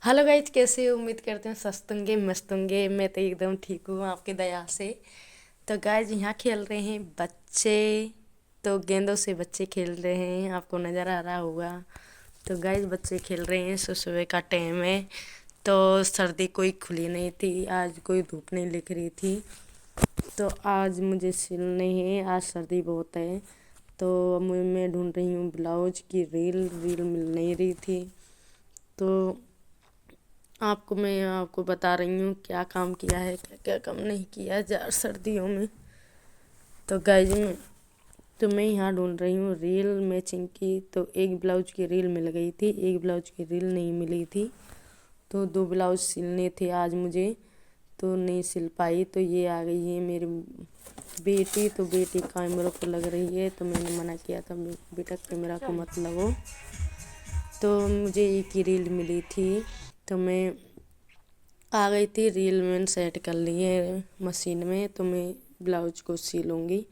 Hello guys, कैसे हो? उम्मीद करते हैं स्वस्थ होंगे, मस्त होंगे। मैं तो एकदम ठीक हूँ आपके दया से। तो गाइज, यहाँ खेल रहे हैं बच्चे। तो गेंदों से बच्चे खेल रहे हैं, आपको नज़र आ रहा होगा। तो गाइज, बच्चे खेल रहे हैं, सुबह का टाइम है। तो सर्दी कोई खुली नहीं थी, आज कोई धूप नहीं लिख रही थी। तो आज मुझे सिलने हैं, आज सर्दी बहुत है। तो मैं ढूंढ रही हूँ ब्लाउज की रील रील मिल नहीं रही थी। तो मैं आपको बता रही हूँ क्या काम किया है, क्या क्या काम नहीं किया जार सर्दियों में। तो गाइज मैं यहाँ ढूंढ रही हूँ रील मैचिंग की। तो एक ब्लाउज की रील मिल गई थी, एक ब्लाउज की रील नहीं मिली थी। तो दो ब्लाउज सिलने थे आज मुझे, तो नहीं सिल पाई। तो ये आ गई है मेरी बेटी। तो बेटी कैमरा को लग रही है, तो मैंने मना किया था, बेटा कैमरा को मत लगो। तो मुझे एक ही रील मिली थी, तो मैं आ गई थी। रील मैंने सेट कर ली है मशीन में, तो मैं ब्लाउज को सिलूँगी।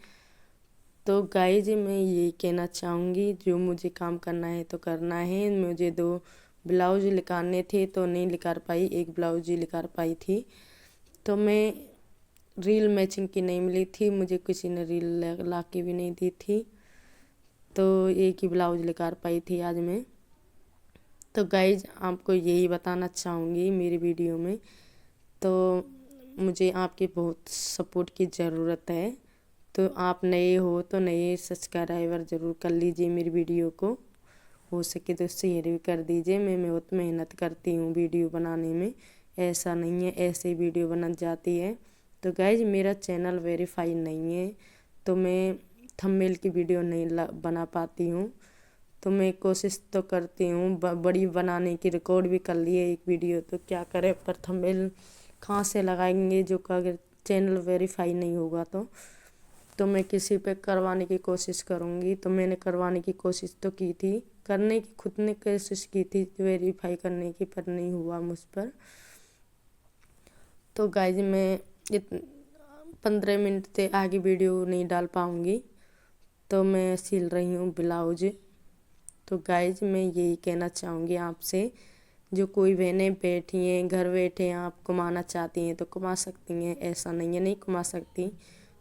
तो गाइज, मैं ये कहना चाहूँगी, जो मुझे काम करना है तो करना है। मुझे दो ब्लाउज निकालने थे तो नहीं निकाल पाई, एक ब्लाउज ही निकाल पाई थी। तो मैं रील मैचिंग की नहीं मिली थी, मुझे किसी ने रील ला के भी नहीं दी थी। तो एक ही ब्लाउज निकाल पाई थी आज मैं। तो गाइज, आपको यही बताना चाहूँगी मेरी वीडियो में। तो मुझे आपकी बहुत सपोर्ट की ज़रूरत है। तो आप नए हो तो नए सब्सक्राइबर ज़रूर कर लीजिए मेरी वीडियो को। हो सके तो शेयर भी कर दीजिए। मैं बहुत मेहनत करती हूँ वीडियो बनाने में, ऐसा नहीं है ऐसे ही वीडियो बन जाती है। तो गाइज, मेरा चैनल वेरीफाई नहीं है, तो मैं थंबनेल की वीडियो नहीं बना पाती हूँ। तो मैं कोशिश तो करती हूँ बड़ी बनाने की, रिकॉर्ड भी कर लिए एक वीडियो। तो क्या करें, पर थंबनेल कहाँ से लगाएंगे जो अगर चैनल वेरीफाई नहीं होगा तो मैं किसी पे करवाने की कोशिश करूँगी। तो मैंने करवाने की कोशिश तो की थी, करने की खुद ने कोशिश की थी वेरीफाई करने की, पर नहीं हुआ मुझ पर। तो गाइज, मैं 15 मिनट से आगे वीडियो नहीं डाल पाऊँगी। तो मैं सिल रही हूँ ब्लाउज। तो गाइज, मैं यही कहना चाहूँगी आपसे, जो कोई बहनें बैठी हैं घर बैठे हैं, आप कमाना चाहती हैं तो कमा सकती हैं, ऐसा नहीं है नहीं कमा सकती।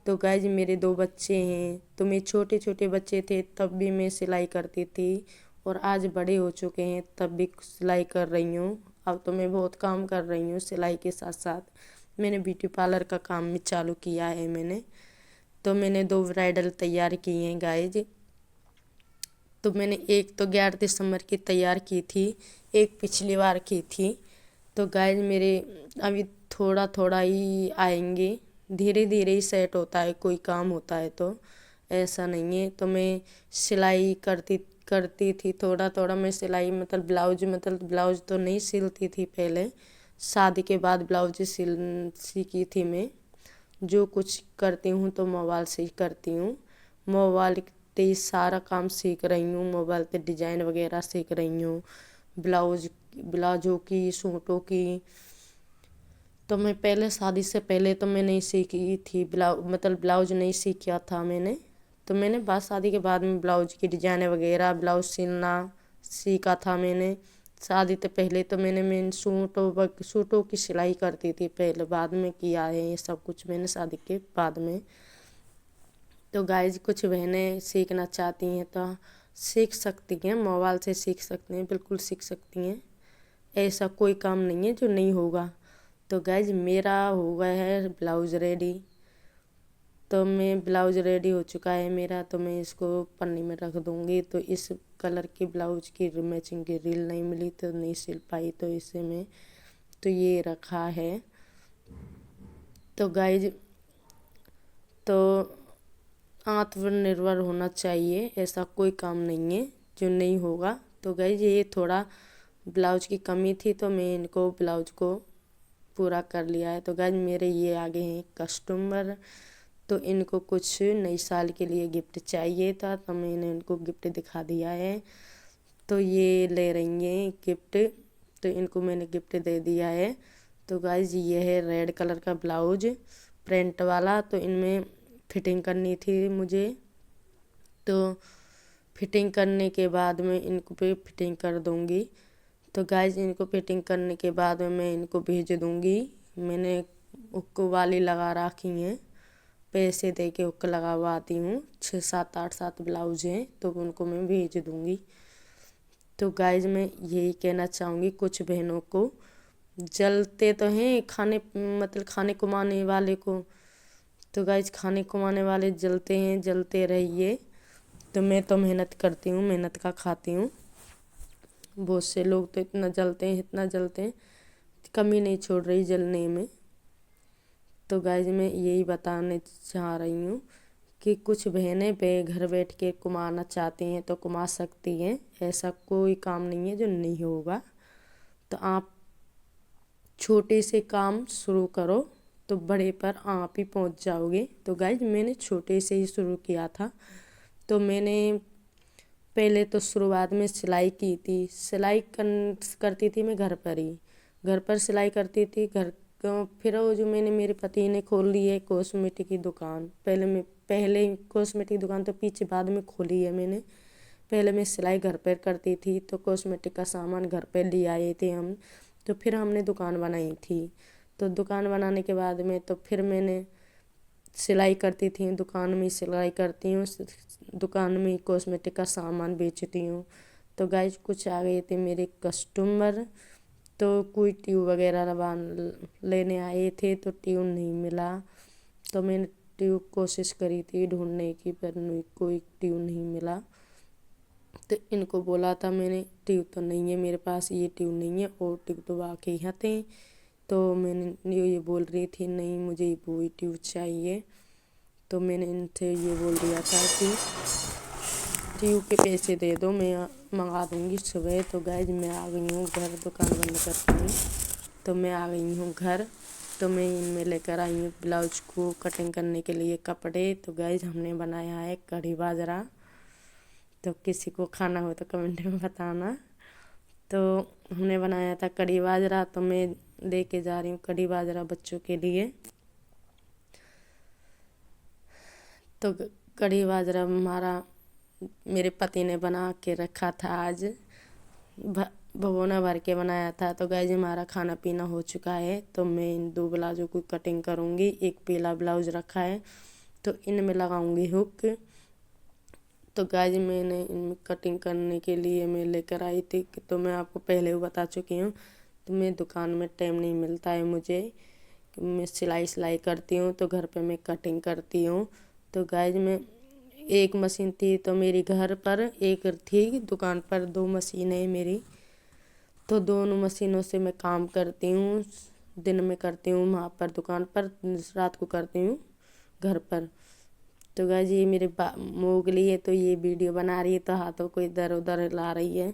तो गाइज, मेरे दो बच्चे हैं। तो मैं छोटे छोटे बच्चे थे तब भी मैं सिलाई करती थी, और आज बड़े हो चुके हैं तब भी सिलाई कर रही हूँ। अब तो मैं बहुत काम कर रही हूँ सिलाई के साथ साथ। मैंने ब्यूटी पार्लर का काम भी चालू किया है मैंने। तो मैंने दो ब्राइडल तैयार किए हैं गाइज। तो मैंने एक तो 11 दिसंबर की तैयार की थी, एक पिछली बार की थी। तो गाइज, मेरे अभी थोड़ा थोड़ा ही आएंगे, धीरे धीरे ही सेट होता है कोई काम होता है तो, ऐसा नहीं है। तो मैं सिलाई करती करती थी थोड़ा थोड़ा। मैं सिलाई मतलब ब्लाउज तो नहीं सिलती थी पहले, शादी के बाद ब्लाउज सीखी थी मैं। जो कुछ करती हूँ तो मोबाइल से ही करती हूँ। मोबाइल पे ही सारा काम सीख रही हूँ, मोबाइल पे डिजाइन वगैरह सीख रही हूँ, ब्लाउजों की, सूटों की। तो मैं पहले शादी से पहले तो मैं नहीं सीखी थी ब्लाउज नहीं सीखा था मैंने। तो मैंने बाद शादी के बाद में ब्लाउज की डिजाइन वगैरह, ब्लाउज सिलना सीखा था मैंने। शादी से पहले तो मैंने सूटों की सिलाई करती थी पहले, बाद में किया है ये सब कुछ मैंने शादी के बाद में। तो गाइज, कुछ बहनें सीखना चाहती हैं तो सीख सकती हैं, मोबाइल से सीख सकती हैं, बिल्कुल सीख सकती हैं। ऐसा कोई काम नहीं है जो नहीं होगा। तो गाइज, मेरा हो गया है ब्लाउज रेडी। तो मैं ब्लाउज रेडी हो चुका है मेरा, तो मैं इसको पन्नी में रख दूँगी। तो इस कलर की ब्लाउज की मैचिंग की रील नहीं मिली तो नहीं सिल पाई, तो इसे मैं तो ये रखा है। तो गाइज, तो आत्मनिर्भर होना चाहिए, ऐसा कोई काम नहीं है जो नहीं होगा। तो गाइज, ये थोड़ा ब्लाउज की कमी थी तो मैं इनको ब्लाउज को पूरा कर लिया है। तो गाइज, मेरे ये आगे हैं कस्टमर, तो इनको कुछ नई साल के लिए गिफ्ट चाहिए था, तो मैंने इनको गिफ्ट दिखा दिया है। तो ये ले रही हैं गिफ्ट, तो इनको मैंने गिफ्ट दे दिया है। तो गाइज, ये है रेड कलर का ब्लाउज प्रिंट वाला। तो इनमें फिटिंग करनी थी मुझे, तो फिटिंग करने के बाद में इनको पे फिटिंग कर दूँगी। तो गाइज इनको फिटिंग करने के बाद में मैं इनको भेज दूँगी। मैंने हुक वाली लगा रखी हैं, पैसे दे के हुक लगवाती हूँ। 6 7 8 7 ब्लाउज हैं तो उनको मैं भेज दूँगी। तो गाइज मैं यही कहना चाहूँगी कुछ बहनों को, जलते तो हैं खाने मतलब खाने कमाने वाले को, तो गाइज खाने कमाने वाले जलते हैं, जलते रहिए। तो मैं तो मेहनत करती हूँ, मेहनत का खाती हूँ। बहुत से लोग तो इतना जलते हैं, इतना जलते हैं, कमी नहीं छोड़ रही जलने में। तो गाइज मैं यही बताने चाह रही हूँ कि कुछ बहनें घर बैठ के कमाना चाहती हैं तो कमा सकती हैं, ऐसा कोई काम नहीं है जो नहीं होगा। तो आप छोटे से काम शुरू करो तो बड़े पर आप ही पहुंच जाओगे। तो गाइज मैंने छोटे से ही शुरू किया था। तो मैंने पहले तो शुरुआत में सिलाई की थी, सिलाई करती थी मैं घर पर ही, घर पर सिलाई करती थी घर। फिर वो जो मैंने मेरे पति ने खोल ली है कॉस्मेटिक की दुकान। पहले कॉस्मेटिक दुकान तो पीछे बाद में खोली है मैंने। पहले मैं सिलाई घर पर करती थी तो कॉस्मेटिक का सामान घर पर ले आए थे हम। तो फिर हमने दुकान बनाई थी। तो दुकान बनाने के बाद में तो फिर मैंने सिलाई करती थी, दुकान में सिलाई करती हूँ, दुकान में कॉस्मेटिक का सामान बेचती हूँ। तो गाइज कुछ आ गए थे मेरे कस्टमर, तो कोई ट्यूब वगैरह लेने आए थे तो ट्यूब नहीं मिला। तो मैंने ट्यूब कोशिश करी थी ढूंढने की पर कोई ट्यूब नहीं मिला। तो इनको बोला था मैंने ट्यूब तो नहीं है मेरे पास, ये ट्यूब नहीं है और ट्यूब तो वाकई यहाँ थे। तो मैंने ये बोल रही थी नहीं मुझे वही ट्यूब चाहिए। तो मैंने इनसे ये बोल दिया था कि ट्यूब के पैसे दे दो, मैं मंगा दूँगी सुबह। तो गाइज मैं आ गई हूँ घर, दुकान बंद करती हूँ। तो मैं आ गई हूँ घर। तो मैं इनमें लेकर आई हूँ ब्लाउज को कटिंग करने के लिए कपड़े। तो गाइज हमने बनाया है कढ़ी बाजरा। तो किसी को खाना हो तो कमेंट में बताना। तो हमने बनाया था कढ़ी बाजरा, तो मैं लेके जा रही हूँ कढ़ी बाजरा बच्चों के लिए। तो कढ़ी बाजरा हमारा मेरे पति ने बना के रखा था आज, भगोना भर के बनाया था। तो गाइज हमारा खाना पीना हो चुका है। तो मैं इन 2 ब्लाउजों की कटिंग करूँगी। एक पीला ब्लाउज रखा है तो इनमें लगाऊंगी हुक। तो गाइज मैंने इनमें कटिंग करने के लिए मैं लेकर आई थी, तो मैं आपको पहले ही बता चुकी हूँ। तो मैं दुकान में टाइम नहीं मिलता है मुझे, मैं सिलाई करती हूँ तो घर पे मैं कटिंग करती हूँ। तो गाइज मैं एक मशीन थी तो मेरी घर पर, एक थी दुकान पर, 2 मशीन है मेरी। तो दोनों मशीनों से मैं काम करती हूँ। दिन में करती हूँ वहाँ पर दुकान पर, रात को करती हूँ घर पर। तो गाइज ये मेरे मोगली है तो ये वीडियो बना रही है तो हाथों को इधर उधर ला रही है।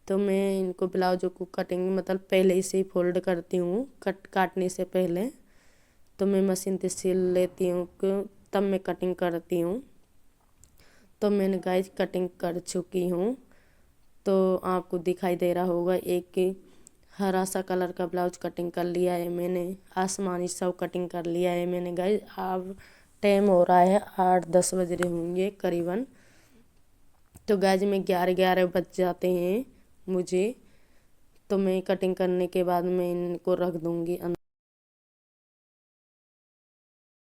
तो मैं इनको ब्लाउजों को कटिंग मतलब पहले से ही फोल्ड करती हूँ काटने से पहले। तो मैं मशीन से सिल लेती हूँ तब मैं कटिंग करती हूँ। तो मैंने गाइज कटिंग कर चुकी हूँ। तो आपको दिखाई दे रहा होगा एक हरा सा कलर का ब्लाउज कटिंग कर लिया है मैंने, आसमानी सब कटिंग कर लिया है मैंने गाइज। अब टाइम हो रहा है 8-10 बज रहे होंगे करीबन। तो गाइज में 11 बज जाते हैं मुझे। तो मैं कटिंग करने के बाद मैं इनको रख दूँगी।